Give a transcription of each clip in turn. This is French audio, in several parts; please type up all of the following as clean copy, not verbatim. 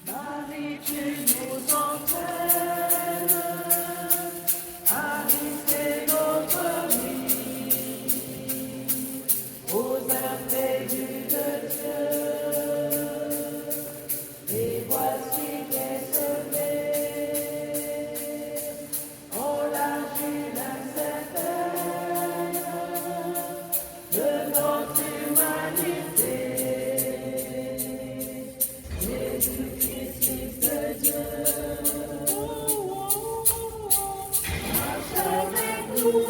Marie, tu nous entraînes à risquer notre vie aux imprévus de Dieu. Et voici qu'est semée en l'argile incertaine de notre humanité. Jésus-Christ, Fils de Dieu, marche avec nous,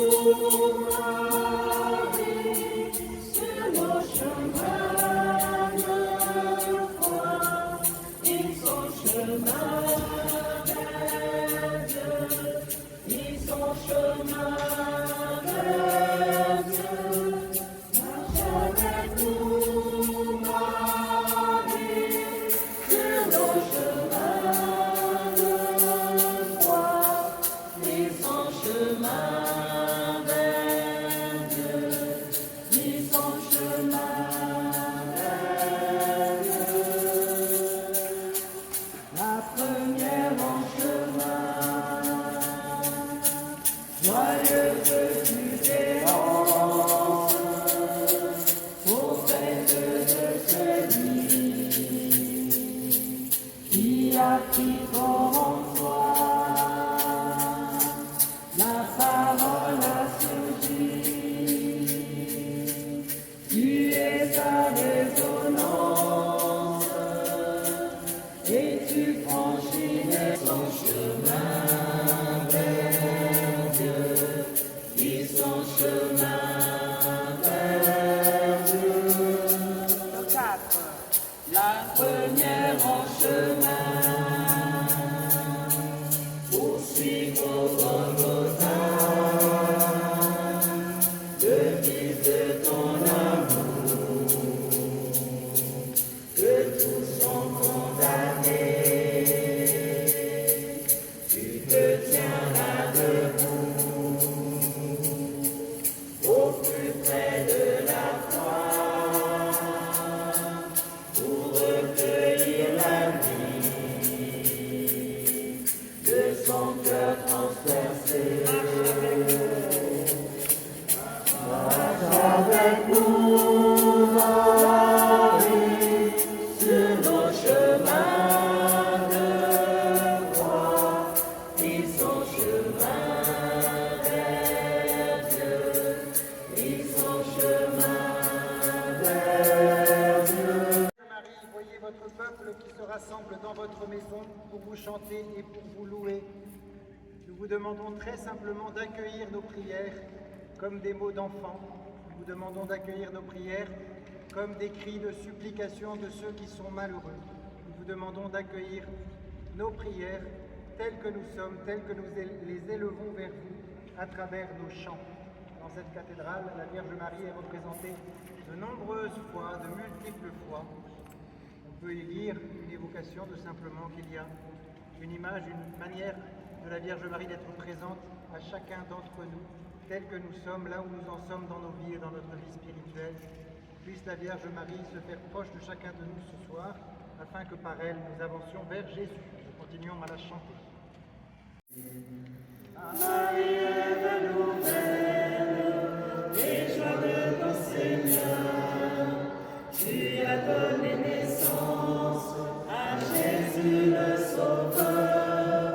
Marie, sur nos chemins de foi. Ils sont chemin vers Dieu, ils sont chemin vers Dieu. Marche avec nous, Marie, sur nos chemins de foi. Ils sont chemin vers Dieu, ils sont chemin vers Dieu. La première en chemin, joyeuse espérance, aux fêtes de celui qui a pris en toi. La parole a surgi, tu es sa résonance, et tu franchis son chemin vers Dieu, ils sont chemin vers Dieu. Le 4. La première en chemin, poursuit au Golgotha, le Fils de ton amour, que tous sont condamnés. Tu te tiens là debout, au plus près de la croix, pour recueillir la vie de son cœur transpercé. Marche avec nous, Marie, sur nos chemins de croix. Ils sont chemin vers Dieu, ils sont chemin vers Dieu. Marie, voyez votre peuple qui se rassemble dans votre maison pour vous chanter et pour vous louer. Nous vous demandons très simplement d'accueillir nos prières comme des mots d'enfants. Nous vous demandons d'accueillir nos prières comme des cris de supplication de ceux qui sont malheureux. Nous vous demandons d'accueillir nos prières telles que nous sommes, telles que nous les élevons vers vous à travers nos chants. Dans cette cathédrale, la Vierge Marie est représentée de nombreuses fois, de multiples fois. On peut y lire une évocation de simplement qu'il y a une image, une manière de la Vierge Marie d'être présente à chacun d'entre nous, tel que nous sommes, là où nous en sommes dans nos vies et dans notre vie spirituelle. Puisse la Vierge Marie se faire proche de chacun de nous ce soir, afin que par elle nous avancions vers Jésus. Nous continuons à la chanter. Marie est nouvelle, et joie de ton Seigneur, tu as donné naissance à Jésus le Sauveur.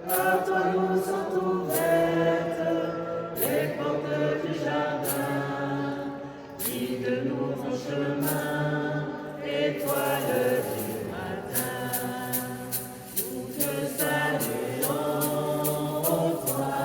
Par toi nous sont ouvertes les portes du jardin, guide-nous ton chemin, étoile du matin. Nous te saluons, ô toi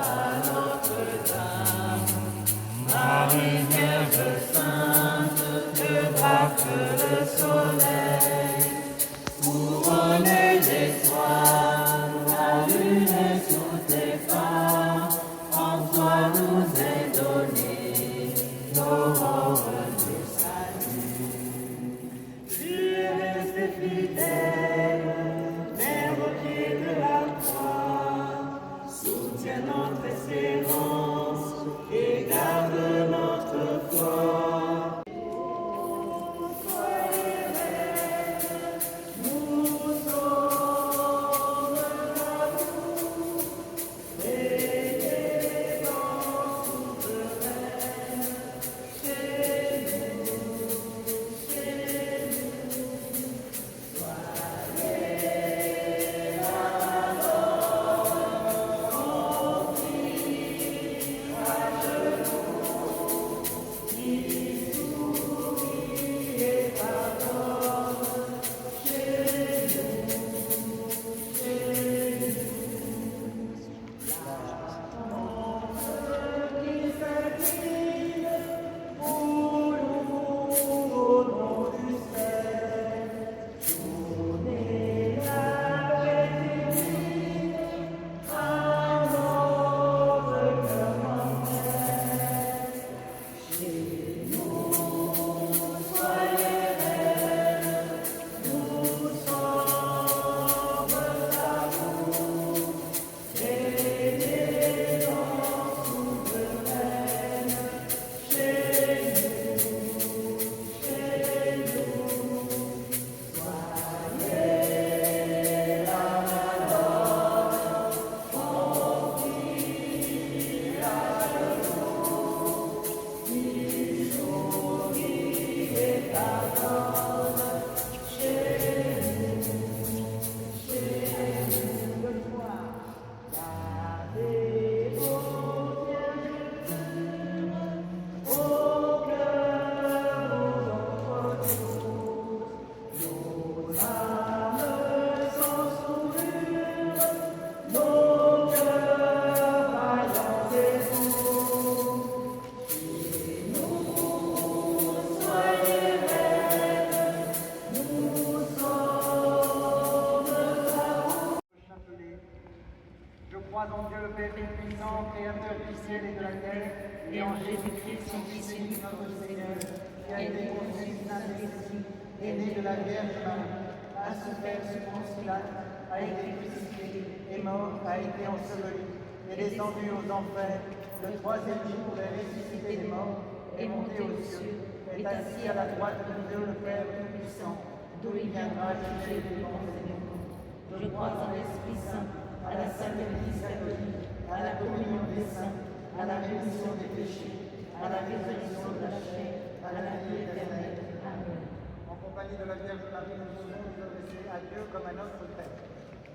crois en Dieu, le Père Tout-Puissant, Créateur du ciel et de la terre, et en Jésus-Christ, son Fils unique, notre Seigneur, qui a été conçu du Saint-Esprit, est né de la Vierge Marie, a souffert sous Ponce Pilate, a été crucifié, est mort, a été enseveli, est descendu aux enfers, le troisième jour est ressuscité des morts, est monté aux cieux, est assis à la droite de Dieu le Père Tout-Puissant, d'où il viendra juger les vivants et les morts. Je crois en l'Esprit Saint, à la Sainte Église catholique, à la communion des saints, à la rémission des péchés, à la résurrection de la chair, à la vie éternelle. Amen. En compagnie de la Vierge Marie, nous voulons nous adresser à Dieu comme à notre Père.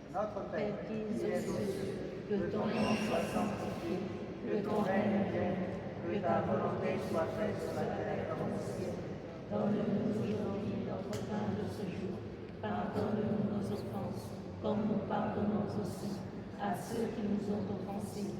Notre Père, Père qui es aux cieux, que ton nom soit sanctifié, que ton règne vienne, que ta volonté soit faite sur la terre comme au ciel. Donne-nous aujourd'hui notre pain de ce jour. Pardonne-nous nos offenses, comme nous pardonnons aussi à ceux qui nous ont offensés.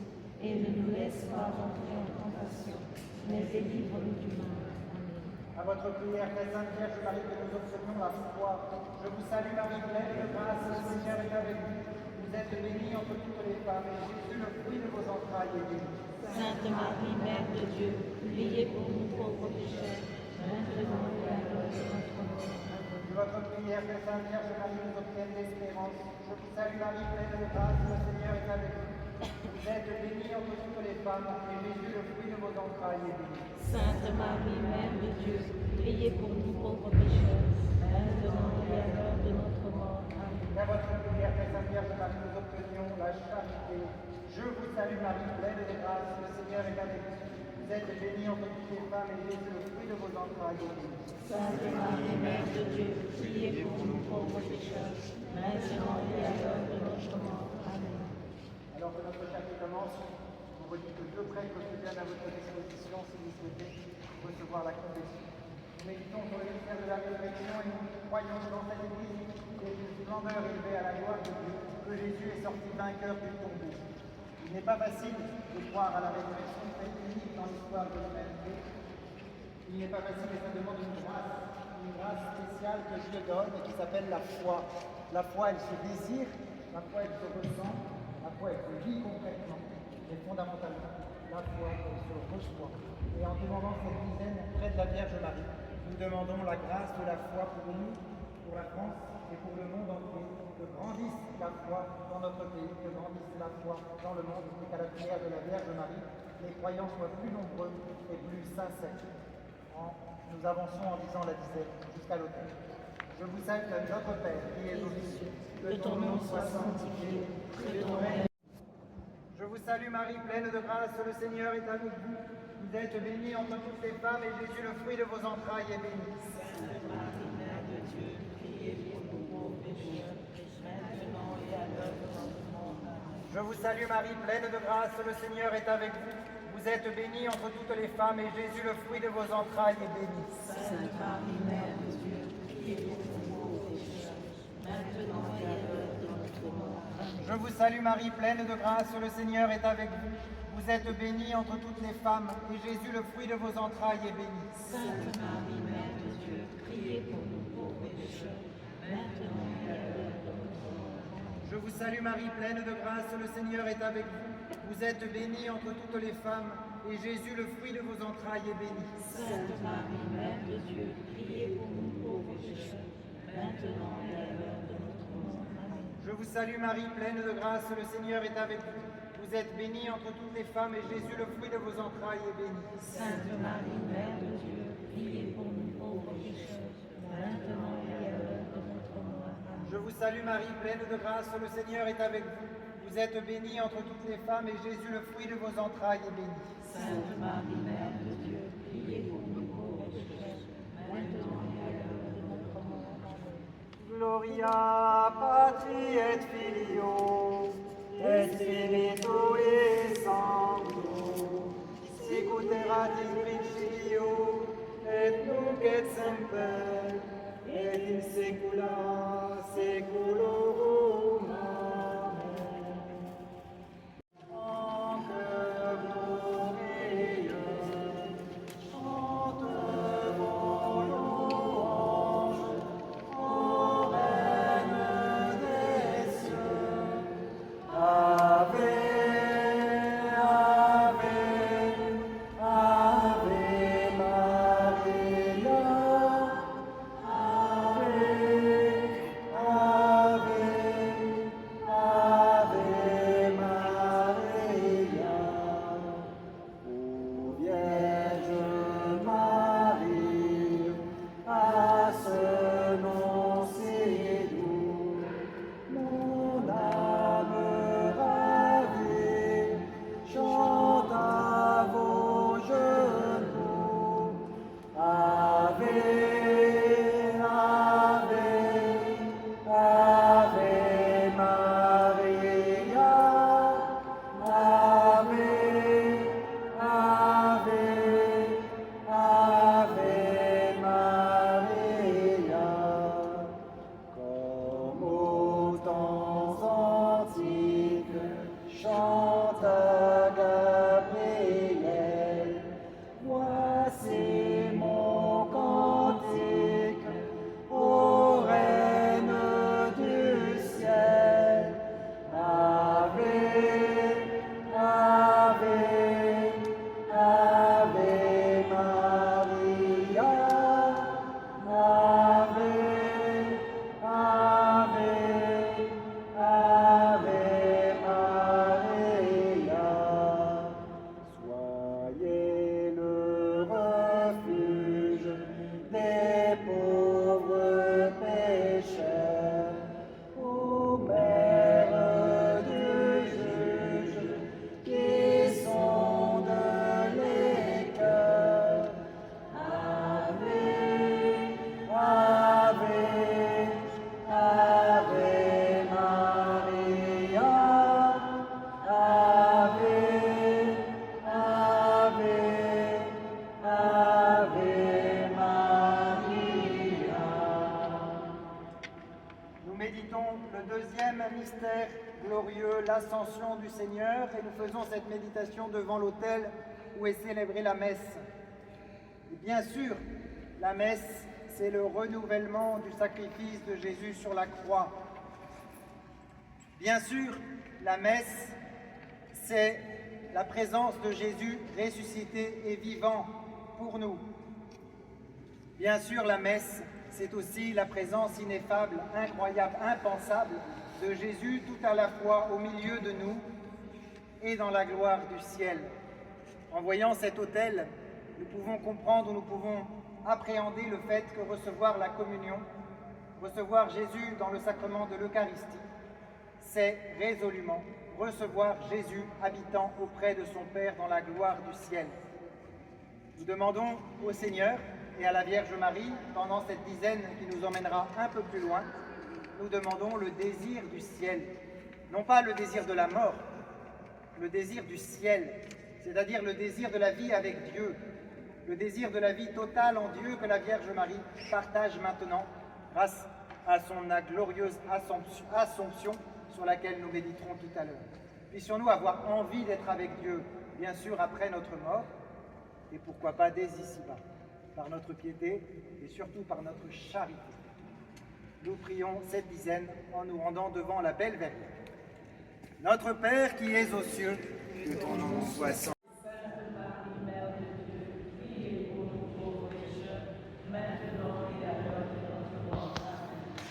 Et ne nous laisse pas entrer en tentation, mais délivre-nous du mal. Amen. à votre prière, très sainte Vierge Marie, que nous obtenions la foi. Je vous salue Marie, pleine de grâce, le Seigneur est avec vous. Vous êtes bénie entre toutes les femmes, et Jésus, le fruit de vos entrailles, est béni. Sainte Marie, Mère de Dieu, priez pour nous pauvres pécheurs, maintenant et à l'heure de notre mort. Amen. De votre prière, très sainte Vierge Marie, nous obtienne l'espérance. Je vous salue Marie, pleine de grâce, le Seigneur est avec vous. Vous êtes bénie entre toutes les femmes, et Jésus, le fruit de vos entrailles, est béni. Sainte Marie, Mère de Dieu, priez pour nous pauvres pécheurs, maintenant et à l'heure de notre mort. Amen. Qu'à votre prière, très sainte Vierge Marie, nous obtenions la charité. Je vous salue Marie, pleine de grâce, le Seigneur est avec vous. Vous êtes bénie entre toutes les femmes, et Jésus, le fruit de vos entrailles, est béni. Sainte Marie, Mère de Dieu, priez pour nous pauvres pécheurs, maintenant et à l'heure de notre mort. Amen. Alors que notre chapitre commence, vous redites que deux prêtres se tiennent à votre disposition si vous souhaitez recevoir la confession. Nous méditons sur le mystère de la résurrection et nous croyons que dans cette église, il est une splendeur élevée à la gloire de Dieu, que Jésus est sorti vainqueur du tombeau. Il n'est pas facile de croire à la résurrection, c'est unique dans l'histoire de l'humanité. Il n'est pas facile et ça demande une grâce spéciale que Dieu donne et qui s'appelle la foi. La foi, elle se désire, la foi, elle se ressent, la foi, elle se vit concrètement, mais fondamentalement, la foi, elle se reçoit. Et en demandant cette dizaine près de la Vierge Marie, nous demandons la grâce de la foi pour nous, pour la France et pour le monde entier, que grandisse la foi dans notre pays, que grandisse la foi dans le monde, et qu'à la prière de la Vierge Marie, les croyants soient plus nombreux et plus sincères. Nous avançons en disant la dizaine jusqu'à l'autel. Je vous salue, notre Père, qui es aux cieux, que ton nom soit sanctifié, que ton règne. Je vous salue Marie, pleine de grâce, le Seigneur est avec vous. Vous êtes bénie entre toutes les femmes, et Jésus, le fruit de vos entrailles, est béni. Sainte Marie, Mère de Dieu, priez pour nous pauvres pécheurs, maintenant et à l'heure de notre mort. Amen. Je vous salue Marie, pleine de grâce, le Seigneur est avec vous. Vous êtes bénie entre toutes les femmes, et Jésus, le fruit de vos entrailles, est béni. Sainte Marie, Mère de Dieu, priez pour nous pauvres pécheurs, maintenant et à l'heure de notre mort. Amen. Je vous salue Marie, pleine de grâce, le Seigneur est avec vous. Vous êtes bénie entre toutes les femmes, et Jésus, le fruit de vos entrailles, est béni. Sainte Marie, Mère de Dieu, priez pour nous pauvres pécheurs, maintenant et à l'heure de notre mort. Amen. Je vous salue Marie, pleine de grâce, le Seigneur est avec vous. Vous êtes bénie entre toutes les femmes, et Jésus, le fruit de vos entrailles, est béni. Sainte Marie, Mère de Dieu, priez pour nous pauvres pécheurs, maintenant et à l'heure de notre mort. Amen. Je vous salue Marie, pleine de grâce, le Seigneur est avec vous. Vous êtes bénie entre toutes les femmes, et Jésus, le fruit de vos entrailles, est béni. Sainte Marie, Mère de Dieu, priez pour nous pauvres pécheurs, maintenant et à l'heure de notre mort. Amen. Je vous salue Marie, pleine de grâce, le Seigneur est avec vous. Vous êtes bénie entre toutes les femmes, et Jésus, le fruit de vos entrailles, est béni. Sainte Marie, Mère de Dieu, priez pour nous pauvres pécheurs, maintenant et à l'heure de notre mort. Amen. Gloria Patri et Filio et Spiritui Sancto, sicut erat in principio et nunc et semper et in saecula saeculorum. Amen. En cœur glorieux, chante vos louanges, ô Reine des cieux. Ave méditons le deuxième mystère glorieux, l'ascension du Seigneur, et nous faisons cette méditation devant l'autel où est célébrée la messe. Et bien sûr, la messe, c'est le renouvellement du sacrifice de Jésus sur la croix. Bien sûr, la messe, c'est la présence de Jésus ressuscité et vivant pour nous. Bien sûr, la messe, c'est aussi la présence ineffable, incroyable, impensable de Jésus tout à la fois au milieu de nous et dans la gloire du ciel. En voyant cet autel, nous pouvons comprendre, nous pouvons appréhender le fait que recevoir la communion, recevoir Jésus dans le sacrement de l'Eucharistie, c'est résolument recevoir Jésus habitant auprès de son Père dans la gloire du ciel. Nous demandons au Seigneur et à la Vierge Marie, pendant cette dizaine qui nous emmènera un peu plus loin, nous demandons le désir du ciel. Non pas le désir de la mort, le désir du ciel, c'est-à-dire le désir de la vie avec Dieu, le désir de la vie totale en Dieu que la Vierge Marie partage maintenant grâce à son glorieuse Assomption sur laquelle nous méditerons tout à l'heure. Puissions-nous avoir envie d'être avec Dieu, bien sûr après notre mort, et pourquoi pas dès ici-bas, par notre piété et surtout par notre charité. Nous prions cette dizaine en nous rendant devant la belle verrière. Notre Père qui es aux cieux, que ton nom soit sanctifié.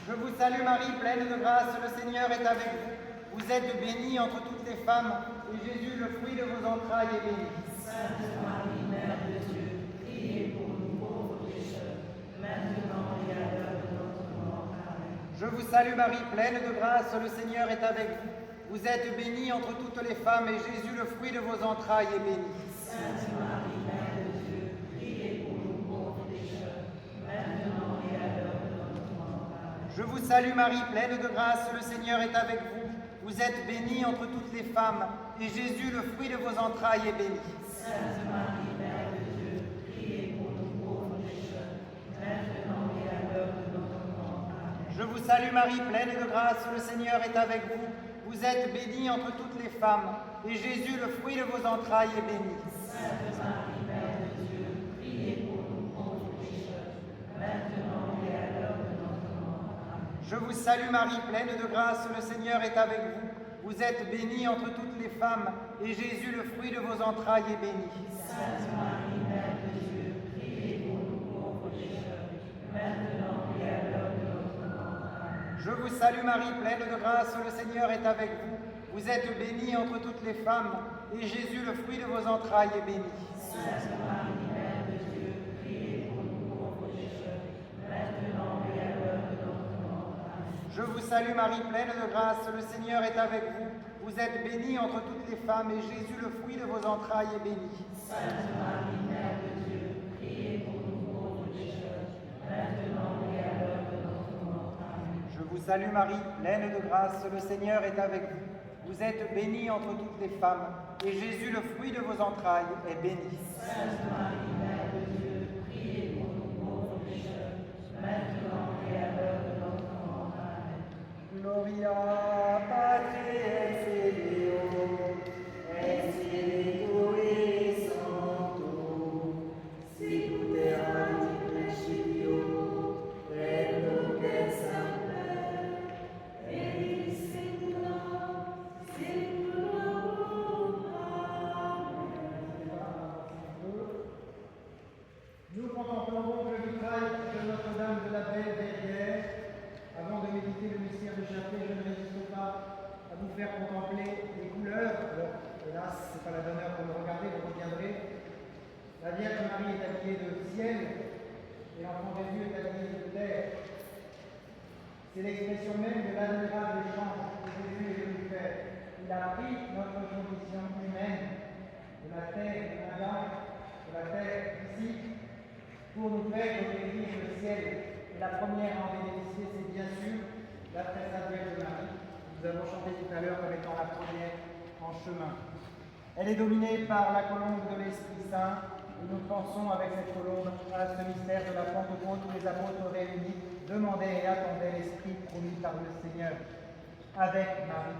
Je vous salue Marie, pleine de grâce, le Seigneur est avec vous. Vous êtes bénie entre toutes les femmes, et Jésus, le fruit de vos entrailles, est béni. Sainte Marie, Mère de Dieu, priez pour nous pauvres pécheurs, maintenant et à l'heure de notre mort. Amen. Je vous salue Marie, pleine de grâce, le Seigneur est avec vous. Vous êtes bénie entre toutes les femmes, et Jésus, le fruit de vos entrailles, est béni. Sainte Marie, Mère de Dieu, priez pour nous pauvres pécheurs, maintenant et à l'heure de notre mort. Amen. Je vous salue Marie, pleine de grâce, le Seigneur est avec vous. Vous êtes bénie entre toutes les femmes, et Jésus, le fruit de vos entrailles, est béni. Sainte Marie, Mère de Dieu, priez pour nous pauvres pécheurs, maintenant et à l'heure de notre mort. Amen. Je vous salue Marie, pleine de grâce, le Seigneur est avec vous. Vous êtes bénie entre toutes les femmes, et Jésus, le fruit de vos entrailles, est béni. Sainte Marie, Mère de Dieu, priez pour nous pauvres pécheurs, maintenant et à l'heure de notre mort. Amen. Je vous salue Marie, pleine de grâce, le Seigneur est avec vous. Vous êtes bénie entre toutes les femmes, et Jésus, le fruit de vos entrailles, est béni. Sainte Marie, Mère de Dieu, priez pour nous pauvres pécheurs, maintenant et à l'heure de notre mort. Amen. Je vous salue Marie, pleine de grâce, le Seigneur est avec vous. Vous êtes bénie entre toutes les femmes, et Jésus, le fruit de vos entrailles, est béni. Sainte Marie, Mère de Dieu, priez pour nous pauvres pécheurs, maintenant et à l'heure de notre mort. Amen. Je vous salue Marie, pleine de grâce, le Seigneur est avec vous. Vous êtes bénie entre toutes les femmes, et Jésus, le fruit de vos entrailles, est béni. Sainte Marie, Mère de Dieu, priez pour nous pauvres pécheurs, maintenant et à l'heure de notre mort. Amen. Je vous salue Marie, pleine de grâce, le Seigneur est avec vous. Vous êtes bénie entre toutes les femmes, et Jésus, le fruit de vos entrailles, est béni. Sainte Marie, Mère de Dieu, priez pour nous pauvres pécheurs, maintenant et à l'heure de notre mort. Amen. Gloria Patri et Filio, et Spiritui Sancto, sicut erat in principio, et nunc et semper, et in secula seculorum. Amen. Nous contemplons donc le vitrail de Notre-Dame de la Belle Verrière. Avant de méditer le mystère du chapelet, je ne résiste pas à vous faire contempler les couleurs. Alors, hélas, ce n'est pas la bonne heure pour me regarder, vous reviendrez. La Vierge Marie est habillée de ciel et l'enfant Jésus est habillé de terre. C'est l'expression même de l'admirable échange que Jésus est venu faire. Il a pris notre condition humaine, de la terre de Adam, de la terre ici, pour nous faire découvrir le ciel. Et la première à en bénéficier, c'est bien sûr la très sainte Vierge Marie. Nous avons chanté tout à l'heure comme étant la première en chemin. Elle est dominée par la colombe de l'Esprit Saint, Et nous pensons avec cette colombe à ce mystère de la Pentecôte où les apôtres réunis demandaient et attendaient l'Esprit promis par le Seigneur. Avec Marie,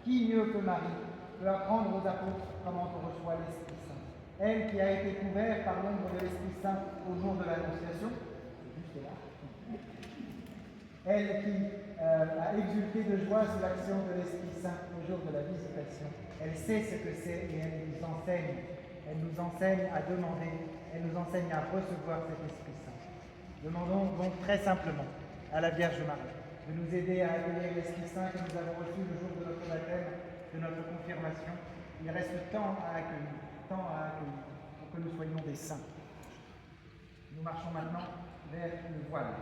qui mieux que Marie peut apprendre aux apôtres comment on reçoit l'Esprit Saint? Elle qui a été couverte par l'ombre de l'Esprit Saint au jour de l'Annonciation, juste là. Elle qui a exulté de joie sous l'action de l'Esprit Saint au jour de la Visitation. Elle sait ce que c'est et elle nous enseigne. Elle nous enseigne à demander, elle nous enseigne à recevoir cet Esprit Saint. Demandons donc très simplement à la Vierge Marie de nous aider à accueillir l'Esprit Saint que nous avons reçu le jour de notre baptême, de notre confirmation. Il reste tant à accueillir pour que nous soyons des saints. Nous marchons maintenant vers le voile.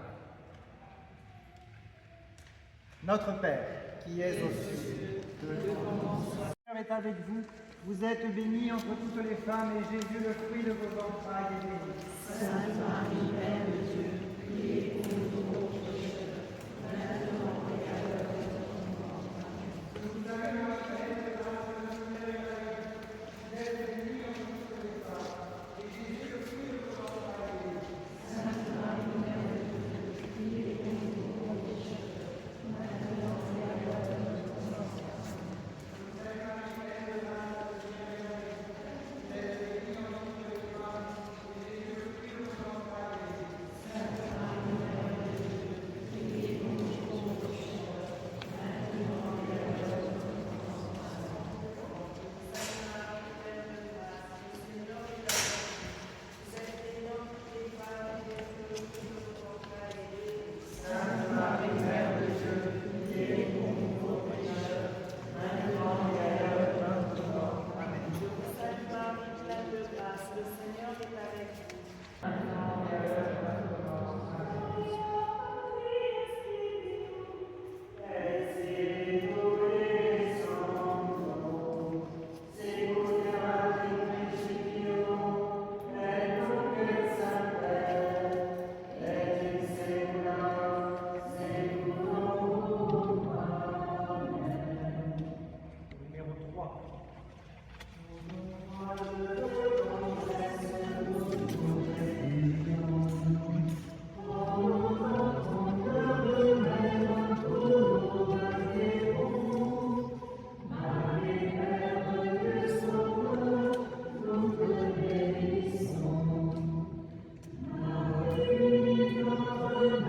Notre Père, qui es aux cieux, que ton nom soit. Le Seigneur est avec vous. Vous êtes bénie entre toutes les femmes, et Jésus, le fruit de vos entrailles, est béni. Sainte Marie, Mère de Dieu, priez pour nous pauvres pécheurs, maintenant et à l'heure de notre mort. Vous avez notre Père, le grâce de notre Seigneur est avec vous. Vous êtes bénie entre toutes les femmes, et Jésus, le fruit de vos entrailles, est béni. Sainte Marie, Mère de Dieu, priez pour nous pauvres pécheurs, maintenant et à l'heure de notre mort.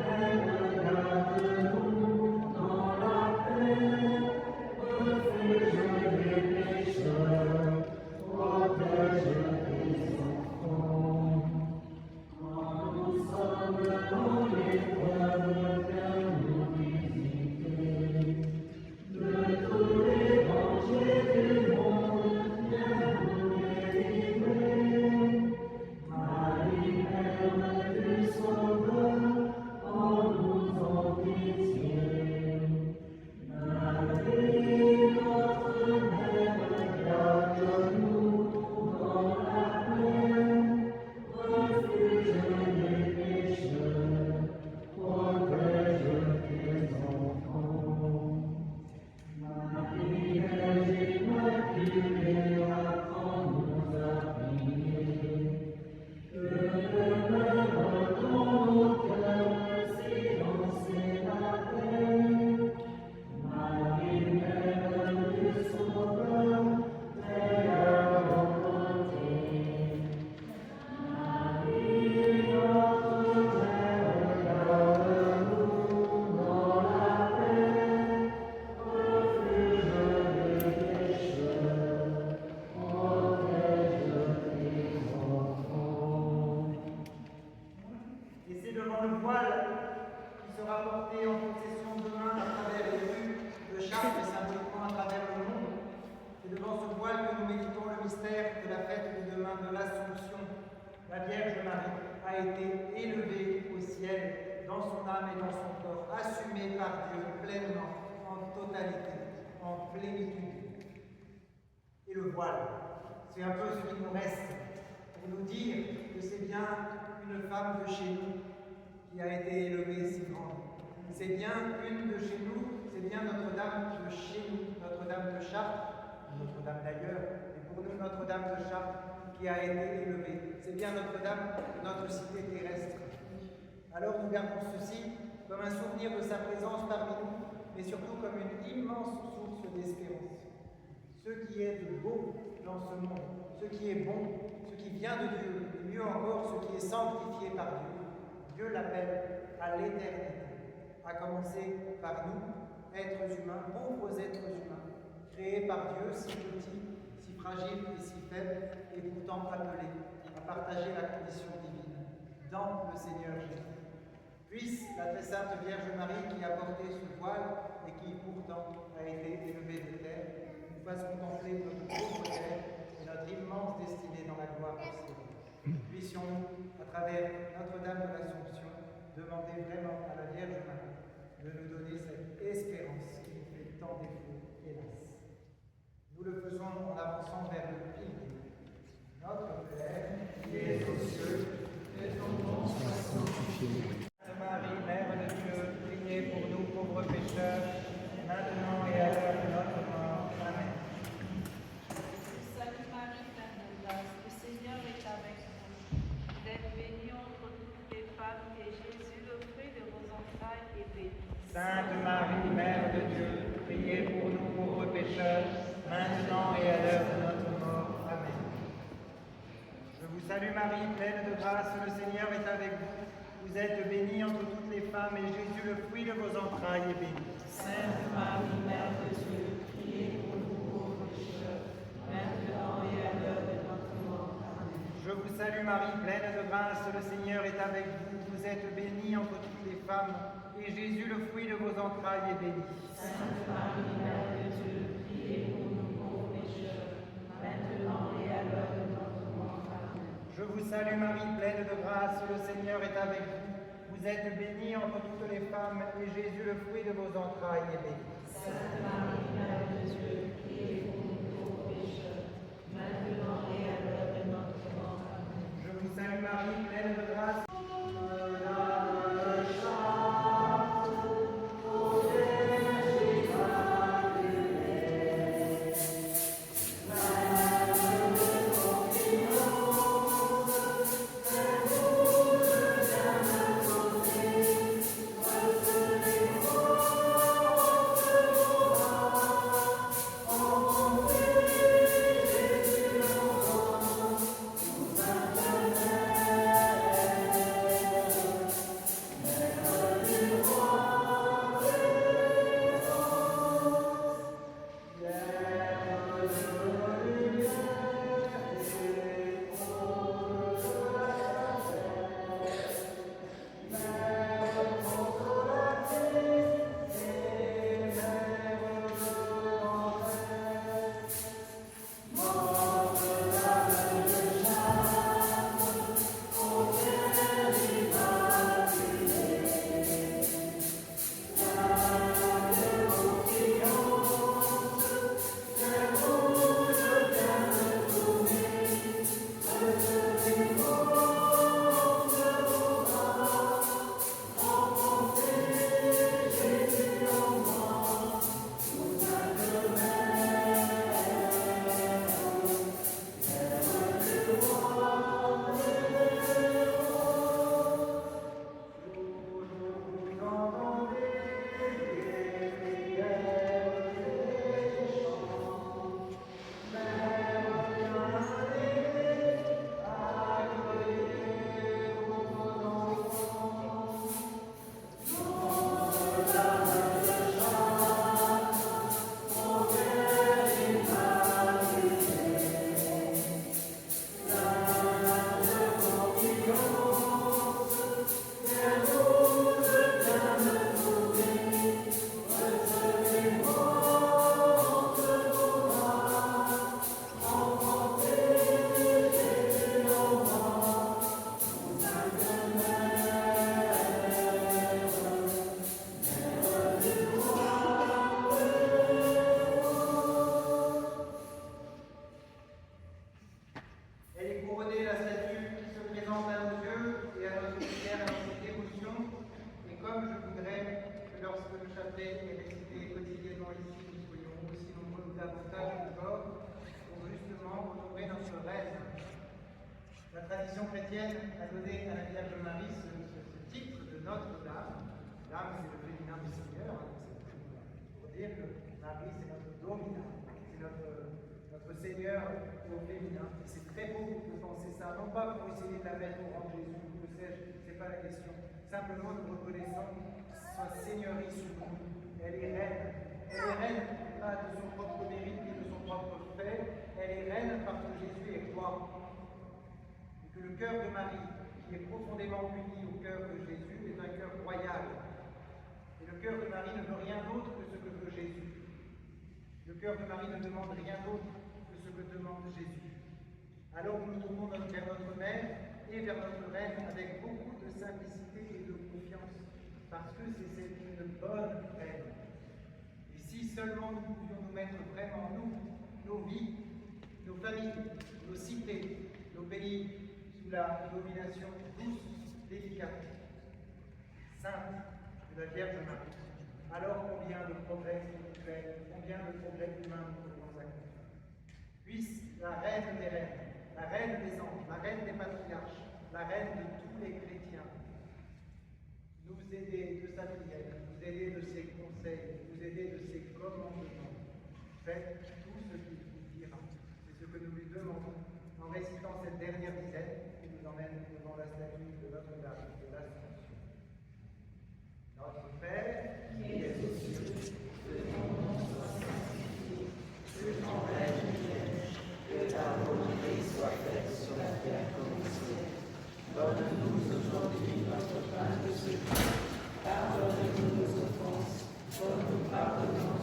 C'est un peu ce qui nous reste pour nous dire que c'est bien une femme de chez nous qui a été élevée si grande. C'est bien une de chez nous, c'est bien Notre-Dame de chez nous, Notre-Dame de Chartres, Notre-Dame d'ailleurs, et pour nous Notre-Dame de Chartres, qui a été élevé. C'est bien Notre-Dame, notre cité terrestre. Alors nous gardons ceci comme un souvenir de sa présence parmi nous, mais surtout comme une immense source d'espérance. Ce qui est de beau dans ce monde, ce qui est bon, ce qui vient de Dieu, et mieux encore ce qui est sanctifié par Dieu, Dieu l'appelle à l'éternité, à commencer par nous, êtres humains, pauvres êtres humains, créés par Dieu, si petits, si fragiles et si faibles, et pourtant appelés à partager la condition divine dans le Seigneur Jésus. Puisse la très sainte Vierge Marie, qui a porté ce voile et qui pourtant a été élevée de terre, nous fasse contempler notre pauvre terre et notre immense destinée dans la gloire du ciel. Puissions-nous, à travers Notre-Dame de l'Assomption, demander vraiment à la Vierge Marie de nous donner cette espérance qui nous fait tant défaut, hélas. Nous le faisons en avançant vers le pilier. Notre Père, qui es aux cieux, que ton nom soit sanctifié. Marie, Mère de Dieu, priez pour nous pauvres pécheurs, maintenant et à l'heure de notre mort. Amen. Sainte Marie, pleine de grâce, le Seigneur est avec vous. Vous êtes bénie entre toutes les femmes, et Jésus, le fruit de vos entrailles, est béni. Sainte Marie, Mère de Dieu, priez pour nous pauvres pécheurs, maintenant et à l'heure de notre mort. Amen. Je vous salue Marie, pleine de grâce, le Seigneur est avec vous. Vous êtes bénie entre toutes les femmes, et Jésus, le fruit de vos entrailles, est béni. Sainte Marie, Mère de Dieu, priez pour nous pauvres pécheurs, maintenant et à l'heure de notre mort. Amen. Je vous salue Marie, pleine de grâce, le Seigneur est avec vous. Vous êtes bénie entre toutes les femmes, et Jésus, le fruit de vos entrailles, est béni. Sainte Marie, Mère de Dieu, priez pour nous pauvres pécheurs, maintenant et à l'heure de notre mort. Amen. Je vous salue Marie, pleine de grâce, le Seigneur est avec vous. Vous êtes bénie entre toutes les femmes, et Jésus, le fruit de vos entrailles, est béni. Sainte Marie, Mère de Dieu, priez pour nous pauvres pécheurs, maintenant et à l'heure de notre mort. Amen. Je vous salue Marie, pleine de grâce. Marie, c'est notre domina, c'est notre Seigneur au féminin. Et c'est très beau de penser ça, non pas pour essayer de la mettre au rang de Jésus, que sais-je, c'est pas la question. Simplement nous reconnaissons sa seigneurie sur nous. Elle est reine. Elle est reine, pas de son propre mérite ni de son propre fait. Elle est reine parce que Jésus est roi. Et que le cœur de Marie, qui est profondément uni au cœur de Jésus, est un cœur royal. Et le cœur de Marie ne veut rien d'autre que ce que veut Jésus. Le cœur de Marie ne demande rien d'autre que ce que demande Jésus. Alors nous nous tournons vers notre Mère et vers notre Reine avec beaucoup de simplicité et de confiance, parce que c'est une bonne Reine. Et si seulement nous pouvions nous mettre vraiment, nous, nos vies, nos familles, nos cités, nos pays, sous la domination douce, délicate, sainte de la Vierge Marie, alors combien de progrès spirituels, combien de progrès humains nous pouvons accomplir. Puisse la Reine des Reines, la Reine des anges, la Reine des patriarches, la Reine de tous les chrétiens, nous aider de sa prière, nous aider de ses conseils, nous aider de ses commandements. Faites tout ce qu'il vous dira. C'est ce que nous lui demandons en récitant cette dernière dizaine qui nous emmène devant la statue de Notre-Dame de l'Ascension. Notre Père, qui es aux cieux, que ton nom soit sanctifié, que ton règne vienne, que ta volonté soit faite sur la terre comme au ciel. Donne-nous aujourd'hui notre pain de ce jour. Pardonne-nous nos offenses, comme nous pardonnons.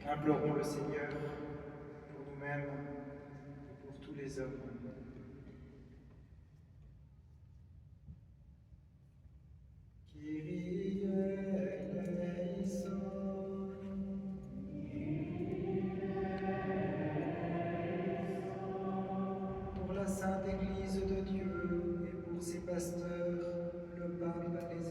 Implorons le Seigneur pour nous-mêmes et pour tous les hommes. Kyrie eleison. Pour la Sainte Église de Dieu et pour ses pasteurs, le pape, les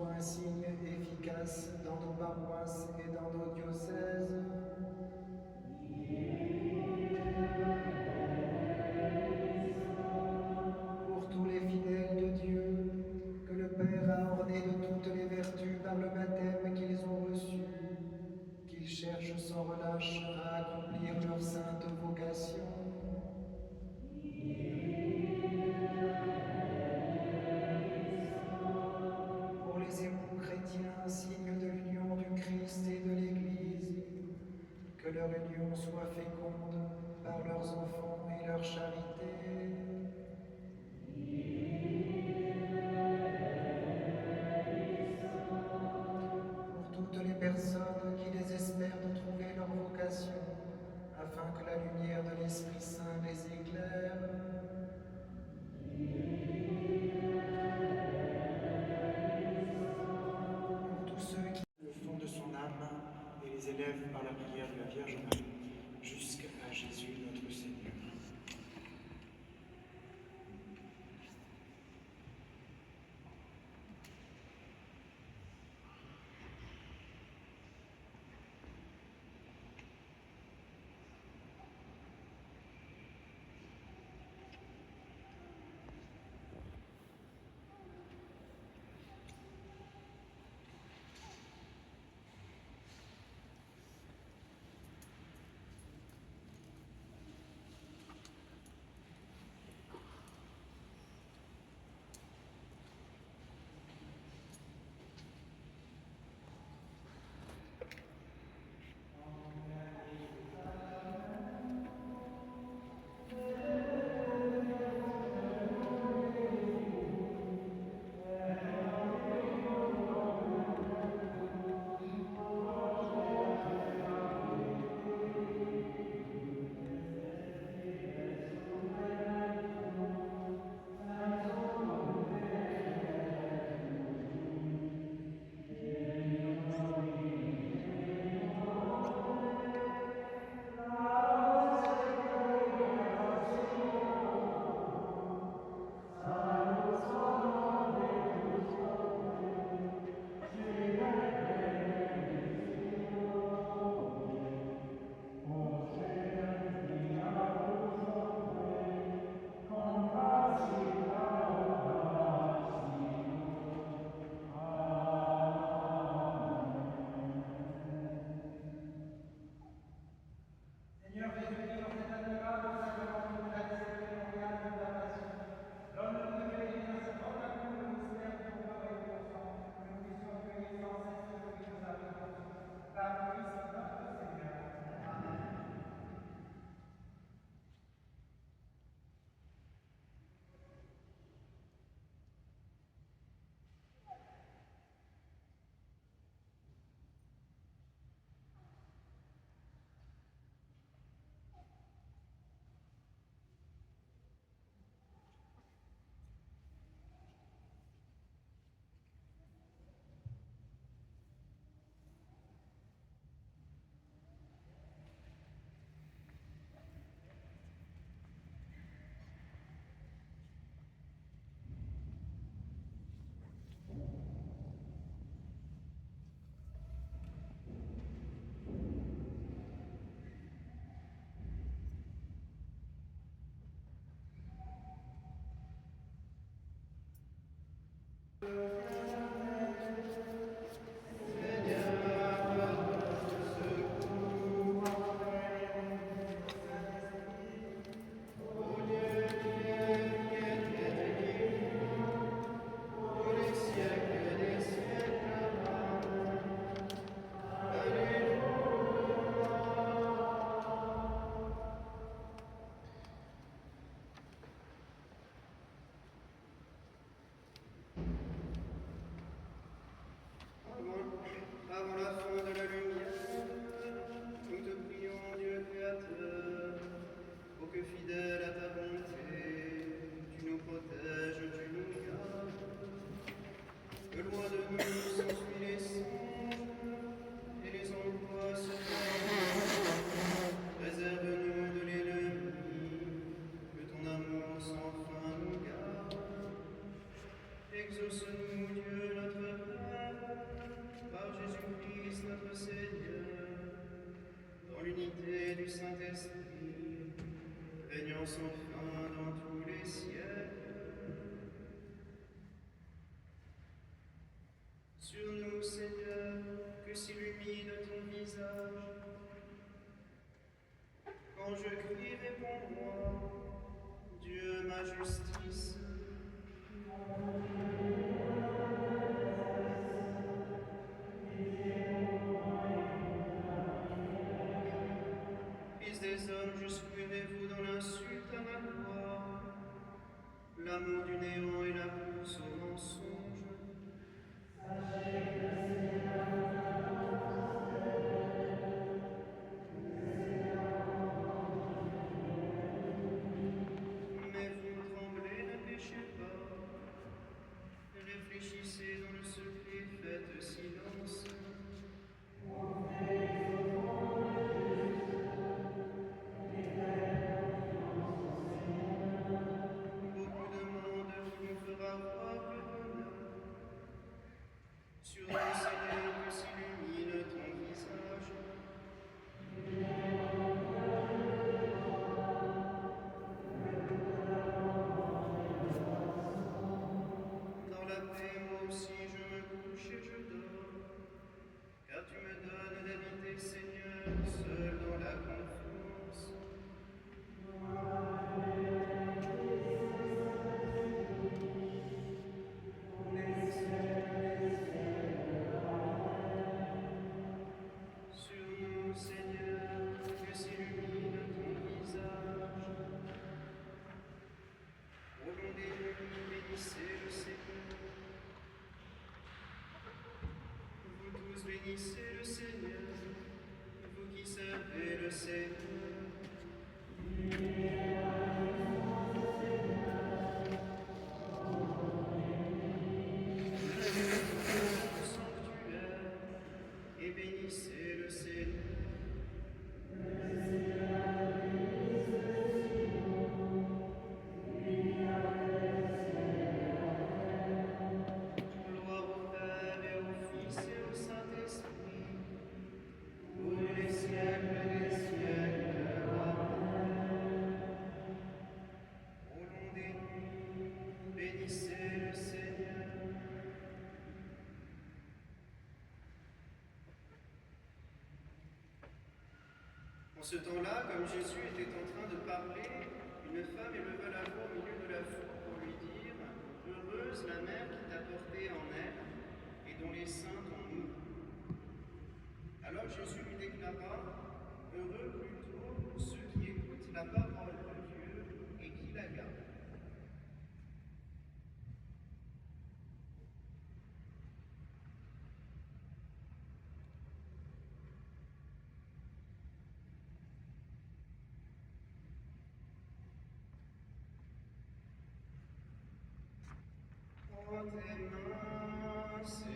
soit un signe efficace dans nos paroisses et dans nos diocèses. Pour tous les fidèles de Dieu, que le Père a ornés de toutes les vertus par le baptême qu'ils ont reçu, qu'ils cherchent sans relâche à accomplir leur sainte vocation. Pour les époux chrétiens, signe de l'union du Christ et de l'Église, que leur union soit féconde par leurs enfants et leur charité. Pour toutes les personnes qui désespèrent de trouver leur vocation, afin que la lumière de l'Esprit Saint les éclaire. Pour tous ceux qui le fond de son âme et les élèvent par la prière de la Vierge Marie, jusqu'à Jésus notre Seigneur. Avant la fin de la lumière, nous te prions, Dieu créateur, pour que fidèle à ta bonté, tu nous protèges, tu nous gardes, que loin de nous s'enfuient les songes et les angoisses perdues. Préserve-nous de l'ennemi, que ton amour sans fin nous garde. Exauce-nous, Dieu notre Père, sans fin dans tous les siècles. Sur nous, Seigneur, que s'illumine ton visage. Quand je crie, réponds-moi, Dieu, ma justice. Fils des hommes, jusqu'où aimez-vous dans l'insulte à ma gloire, l'amour du néant et la course au mensonge? Mais vous tremblez, ne péchez pas, réfléchissez dans le secret, faites silence. Beaucoup de monde qui nous fera voir le bonheur. Sur nous, Seigneur, que s'illumine ton visage. Dans la paix, moi aussi, je me couche et je dors, car tu me donnes d'habiter, Seigneur, seul dans la confiance. Sur nous, Seigneur, que s'illumine ton visage. Au long des nuits, bénissez le Seigneur. Vous tous bénissez le Seigneur, vous qui servez le Seigneur. Au sanctuaire, et bénissez le Seigneur. Gloire au Père et au Fils et au Saint-Esprit, pour les siècles des siècles. Amen. Au long des nuits, bénissez le Seigneur. En ce temps-là, comme Jésus était en train de parler, une femme éleva la voix au milieu de la foule pour lui dire « Heureuse la mère qui t'a porté en elle et dont les seins t'ont nourri. » Alors Jésus lui déclara « Heureux plutôt ceux qui écoutent la parole de Dieu et qui la gardent. » Prends tes mains, Seigneur.